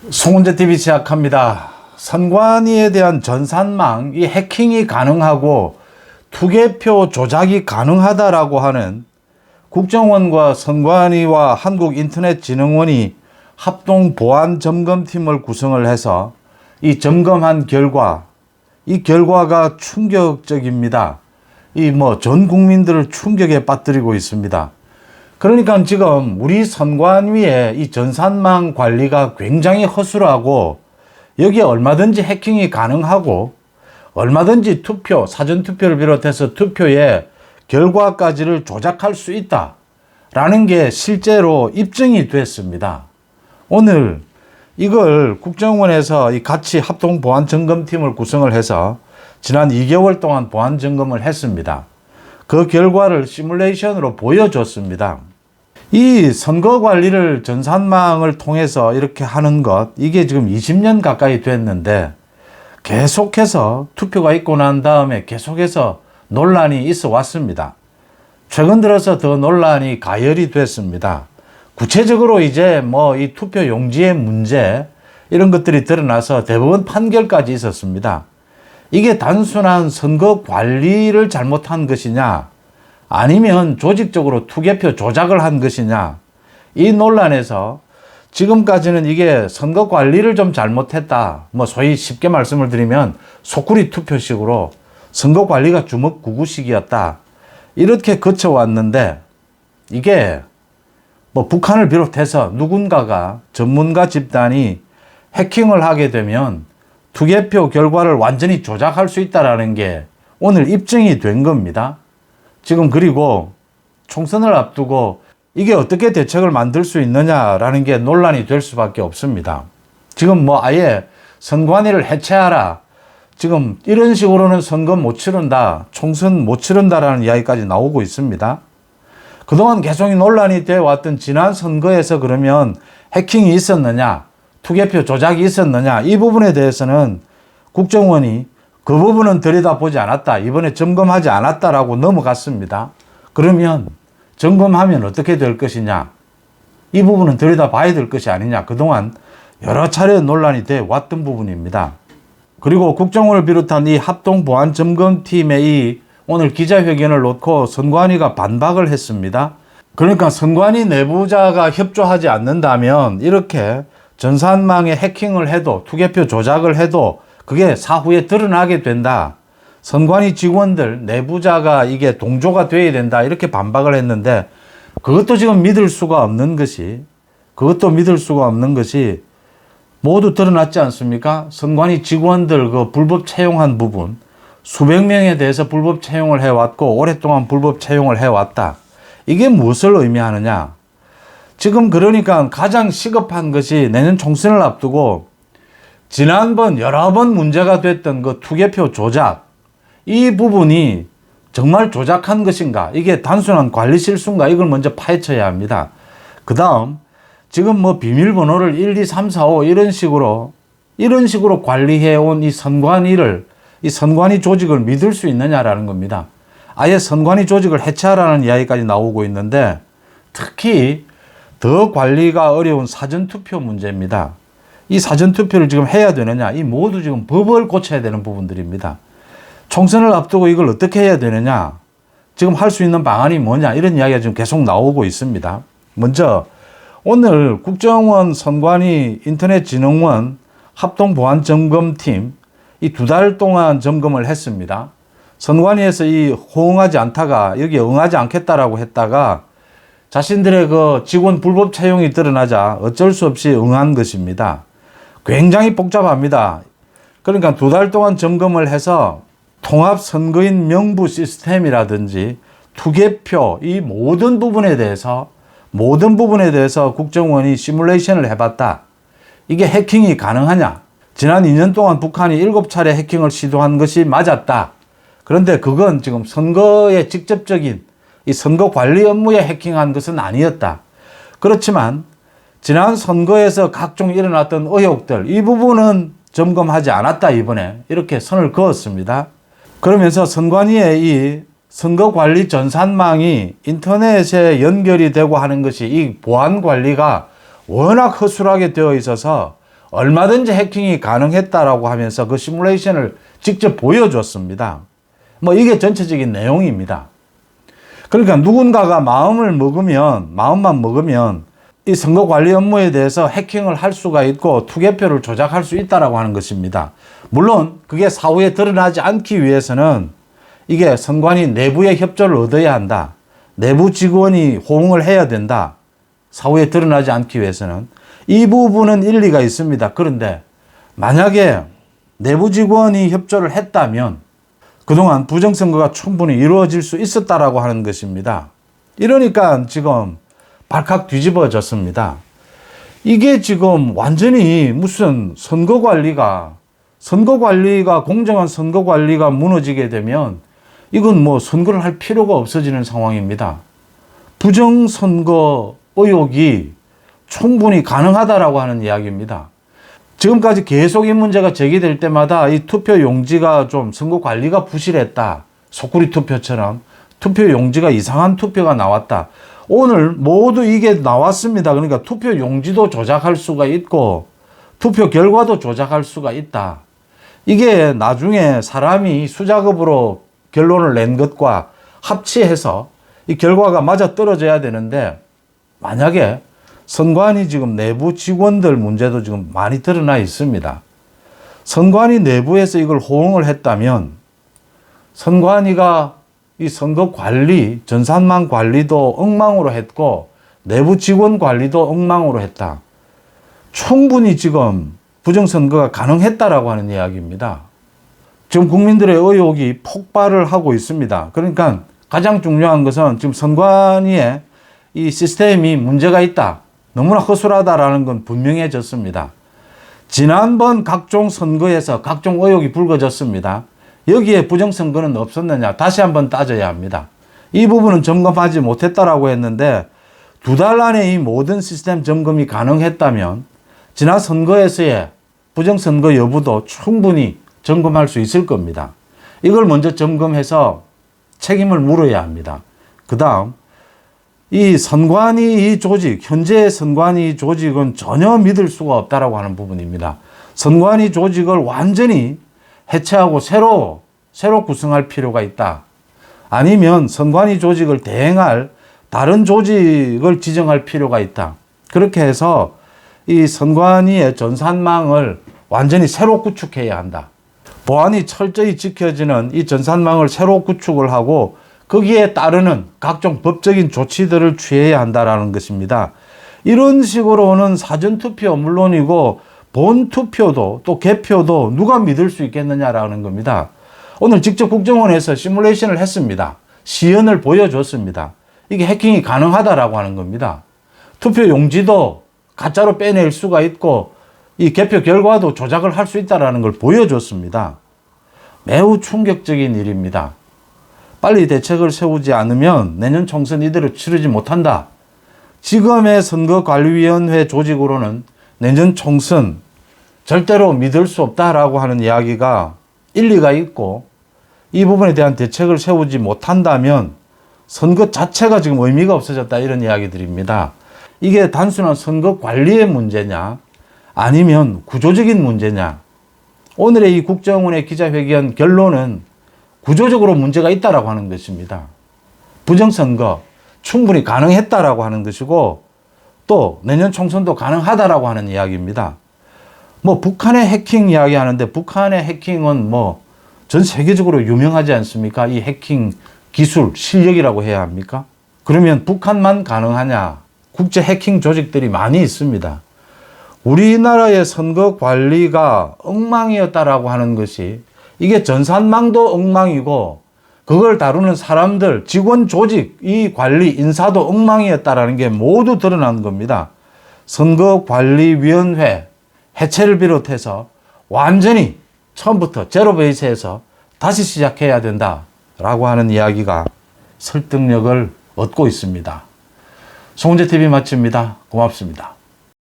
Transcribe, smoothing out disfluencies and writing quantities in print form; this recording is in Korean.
송은재TV 시작합니다. 선관위에 대한 전산망, 이 해킹이 가능하고 투개표 조작이 가능하다라고 하는 국정원과 선관위와 한국인터넷진흥원이 합동 보안 점검팀을 구성을 해서 이 점검한 결과, 이 결과가 충격적입니다. 전 국민들을 충격에 빠뜨리고 있습니다. 그러니까 지금 우리 선관위의 이 전산망 관리가 굉장히 허술하고 여기에 얼마든지 해킹이 가능하고 얼마든지 투표, 사전투표를 비롯해서 투표의 결과까지를 조작할 수 있다라는 게 실제로 입증이 됐습니다. 오늘 이걸 국정원에서 이 같이 합동 보안 점검팀을 구성을 해서 지난 2개월 동안 보안 점검을 했습니다. 그 결과를 시뮬레이션으로 보여줬습니다. 이 선거 관리를 전산망을 통해서 이렇게 하는 것, 이게 지금 20년 가까이 됐는데 계속해서 투표가 있고 난 다음에 계속해서 논란이 있어 왔습니다. 최근 들어서 더 논란이 가열이 됐습니다. 구체적으로 이제 이 투표 용지의 문제, 이런 것들이 드러나서 대법원 판결까지 있었습니다. 이게 단순한 선거 관리를 잘못한 것이냐, 아니면 조직적으로 투개표 조작을 한 것이냐, 이 논란에서 지금까지는 이게 선거 관리를 좀 잘못했다, 소위 쉽게 말씀을 드리면 소쿠리 투표식으로 선거 관리가 주먹구구식이었다, 이렇게 거쳐왔는데, 이게 북한을 비롯해서 누군가가 전문가 집단이 해킹을 하게 되면 투개표 결과를 완전히 조작할 수 있다는 게 오늘 입증이 된 겁니다. 지금 그리고 총선을 앞두고 이게 어떻게 대책을 만들 수 있느냐라는 게 논란이 될 수밖에 없습니다. 지금 아예 선관위를 해체하라, 지금 이런 식으로는 선거 못 치른다, 총선 못 치른다라는 이야기까지 나오고 있습니다. 그동안 계속 논란이 되어 왔던 지난 선거에서 그러면 해킹이 있었느냐, 투개표 조작이 있었느냐, 이 부분에 대해서는 국정원이 그 부분은 들여다보지 않았다, 이번에 점검하지 않았다라고 넘어갔습니다. 그러면 점검하면 어떻게 될 것이냐, 이 부분은 들여다봐야 될 것이 아니냐, 그동안 여러 차례 논란이 되어 왔던 부분입니다. 그리고 국정원을 비롯한 이 합동보안점검팀의 이 오늘 기자회견을 놓고 선관위가 반박을 했습니다. 그러니까 선관위 내부자가 협조하지 않는다면 이렇게 전산망에 해킹을 해도, 투개표 조작을 해도 그게 사후에 드러나게 된다, 선관위 직원들 내부자가 이게 동조가 돼야 된다, 이렇게 반박을 했는데, 그것도 지금 믿을 수가 없는 것이 모두 드러났지 않습니까? 선관위 직원들 그 불법 채용한 부분, 수백 명에 대해서 불법 채용을 해왔고 오랫동안 불법 채용을 해왔다. 이게 무엇을 의미하느냐? 지금 그러니까 가장 시급한 것이 내년 총선을 앞두고 지난번 여러 번 문제가 됐던 그 투개표 조작, 이 부분이 정말 조작한 것인가, 이게 단순한 관리 실수인가, 이걸 먼저 파헤쳐야 합니다. 그 다음 지금 비밀번호를 1, 2, 3, 4, 5 이런 식으로 관리해온 이 선관위 조직을 믿을 수 있느냐라는 겁니다. 아예 선관위 조직을 해체하라는 이야기까지 나오고 있는데, 특히 더 관리가 어려운 사전투표 문제입니다. 이 사전투표를 지금 해야 되느냐, 이 모두 지금 법을 고쳐야 되는 부분들입니다. 총선을 앞두고 이걸 어떻게 해야 되느냐, 지금 할 수 있는 방안이 뭐냐, 이런 이야기가 지금 계속 나오고 있습니다. 먼저 오늘 국정원, 선관위, 인터넷진흥원 합동보안점검팀 이 2달 동안 점검을 했습니다. 선관위에서 호응하지 않다가 여기에 응하지 않겠다라고 했다가 자신들의 그 직원 불법 채용이 드러나자 어쩔 수 없이 응한 것입니다. 굉장히 복잡합니다. 그러니까 2달 동안 점검을 해서 통합선거인 명부 시스템이라든지 투개표, 이 모든 부분에 대해서 국정원이 시뮬레이션을 해봤다. 이게 해킹이 가능하냐? 지난 2년 동안 북한이 7차례 해킹을 시도한 것이 맞았다. 그런데 그건 지금 선거의 직접적인 이 선거 관리 업무에 해킹한 것은 아니었다. 그렇지만 지난 선거에서 각종 일어났던 의혹들, 이 부분은 점검하지 않았다, 이번에 이렇게 선을 그었습니다. 그러면서 선관위의 이 선거관리 전산망이 인터넷에 연결이 되고 하는 것이 이 보안 관리가 워낙 허술하게 되어 있어서 얼마든지 해킹이 가능했다라고 하면서 그 시뮬레이션을 직접 보여줬습니다. 뭐 이게 전체적인 내용입니다. 그러니까 누군가가 마음만 먹으면 이 선거 관리 업무에 대해서 해킹을 할 수가 있고 투개표를 조작할 수 있다라고 하는 것입니다. 물론 그게 사후에 드러나지 않기 위해서는 이게 선관위 내부의 협조를 얻어야 한다. 내부 직원이 호응을 해야 된다. 사후에 드러나지 않기 위해서는. 이 부분은 일리가 있습니다. 그런데 만약에 내부 직원이 협조를 했다면 그동안 부정선거가 충분히 이루어질 수 있었다라고 하는 것입니다. 이러니까 지금 발칵 뒤집어졌습니다. 이게 지금 완전히 무슨 선거관리가 공정한 선거관리가 무너지게 되면 이건 뭐 선거를 할 필요가 없어지는 상황입니다. 부정선거 의혹이 충분히 가능하다라고 하는 이야기입니다. 지금까지 계속 이 문제가 제기될 때마다 이 투표 용지가 좀 선거 관리가 부실했다. 속구리 투표처럼 투표 용지가 이상한 투표가 나왔다. 오늘 모두 이게 나왔습니다. 그러니까 투표 용지도 조작할 수가 있고 투표 결과도 조작할 수가 있다. 이게 나중에 사람이 수작업으로 결론을 낸 것과 합치해서 이 결과가 맞아 떨어져야 되는데 만약에 선관위 지금 내부 직원들 문제도 지금 많이 드러나 있습니다. 선관위 내부에서 이걸 호응을 했다면 선관위가 이 선거 관리, 전산망 관리도 엉망으로 했고 내부 직원 관리도 엉망으로 했다. 충분히 지금 부정선거가 가능했다라고 하는 이야기입니다. 지금 국민들의 의혹이 폭발을 하고 있습니다. 그러니까 가장 중요한 것은 지금 선관위에 이 시스템이 문제가 있다. 너무나 허술하다라는 건 분명해졌습니다. 지난번 각종 선거에서 각종 의혹이 불거졌습니다. 여기에 부정선거는 없었느냐 다시 한번 따져야 합니다. 이 부분은 점검하지 못했다라고 했는데 2달 안에 이 모든 시스템 점검이 가능했다면 지난 선거에서의 부정선거 여부도 충분히 점검할 수 있을 겁니다. 이걸 먼저 점검해서 책임을 물어야 합니다. 그 다음 이 선관위 이 조직, 현재 선관위 조직은 전혀 믿을 수가 없다라고 하는 부분입니다. 선관위 조직을 완전히 해체하고 새로 구성할 필요가 있다. 아니면 선관위 조직을 대행할 다른 조직을 지정할 필요가 있다. 그렇게 해서 이 선관위의 전산망을 완전히 새로 구축해야 한다. 보안이 철저히 지켜지는 이 전산망을 새로 구축을 하고 거기에 따르는 각종 법적인 조치들을 취해야 한다라는 것입니다. 이런 식으로는 사전투표 물론이고 본투표도 또 개표도 누가 믿을 수 있겠느냐라는 겁니다. 오늘 직접 국정원에서 시뮬레이션을 했습니다. 시연을 보여줬습니다. 이게 해킹이 가능하다라고 하는 겁니다. 투표 용지도 가짜로 빼낼 수가 있고 이 개표 결과도 조작을 할 수 있다는 걸 보여줬습니다. 매우 충격적인 일입니다. 빨리 대책을 세우지 않으면 내년 총선 이대로 치르지 못한다. 지금의 선거관리위원회 조직으로는 내년 총선 절대로 믿을 수 없다라고 하는 이야기가 일리가 있고 이 부분에 대한 대책을 세우지 못한다면 선거 자체가 지금 의미가 없어졌다 이런 이야기들입니다. 이게 단순한 선거 관리의 문제냐 아니면 구조적인 문제냐. 오늘의 이 국정원의 기자회견 결론은 구조적으로 문제가 있다라고 하는 것입니다. 부정선거 충분히 가능했다라고 하는 것이고 또 내년 총선도 가능하다라고 하는 이야기입니다. 뭐 북한의 해킹 이야기하는데 북한의 해킹은 뭐 전 세계적으로 유명하지 않습니까? 이 해킹 기술 실력이라고 해야 합니까? 그러면 북한만 가능하냐? 국제 해킹 조직들이 많이 있습니다. 우리나라의 선거 관리가 엉망이었다라고 하는 것이 이게 전산망도 엉망이고 그걸 다루는 사람들, 직원 조직, 이 관리, 인사도 엉망이었다라는 게 모두 드러난 겁니다. 선거관리위원회 해체를 비롯해서 완전히 처음부터 제로 베이스에서 다시 시작해야 된다라고 하는 이야기가 설득력을 얻고 있습니다. 송은재TV 마칩니다. 고맙습니다.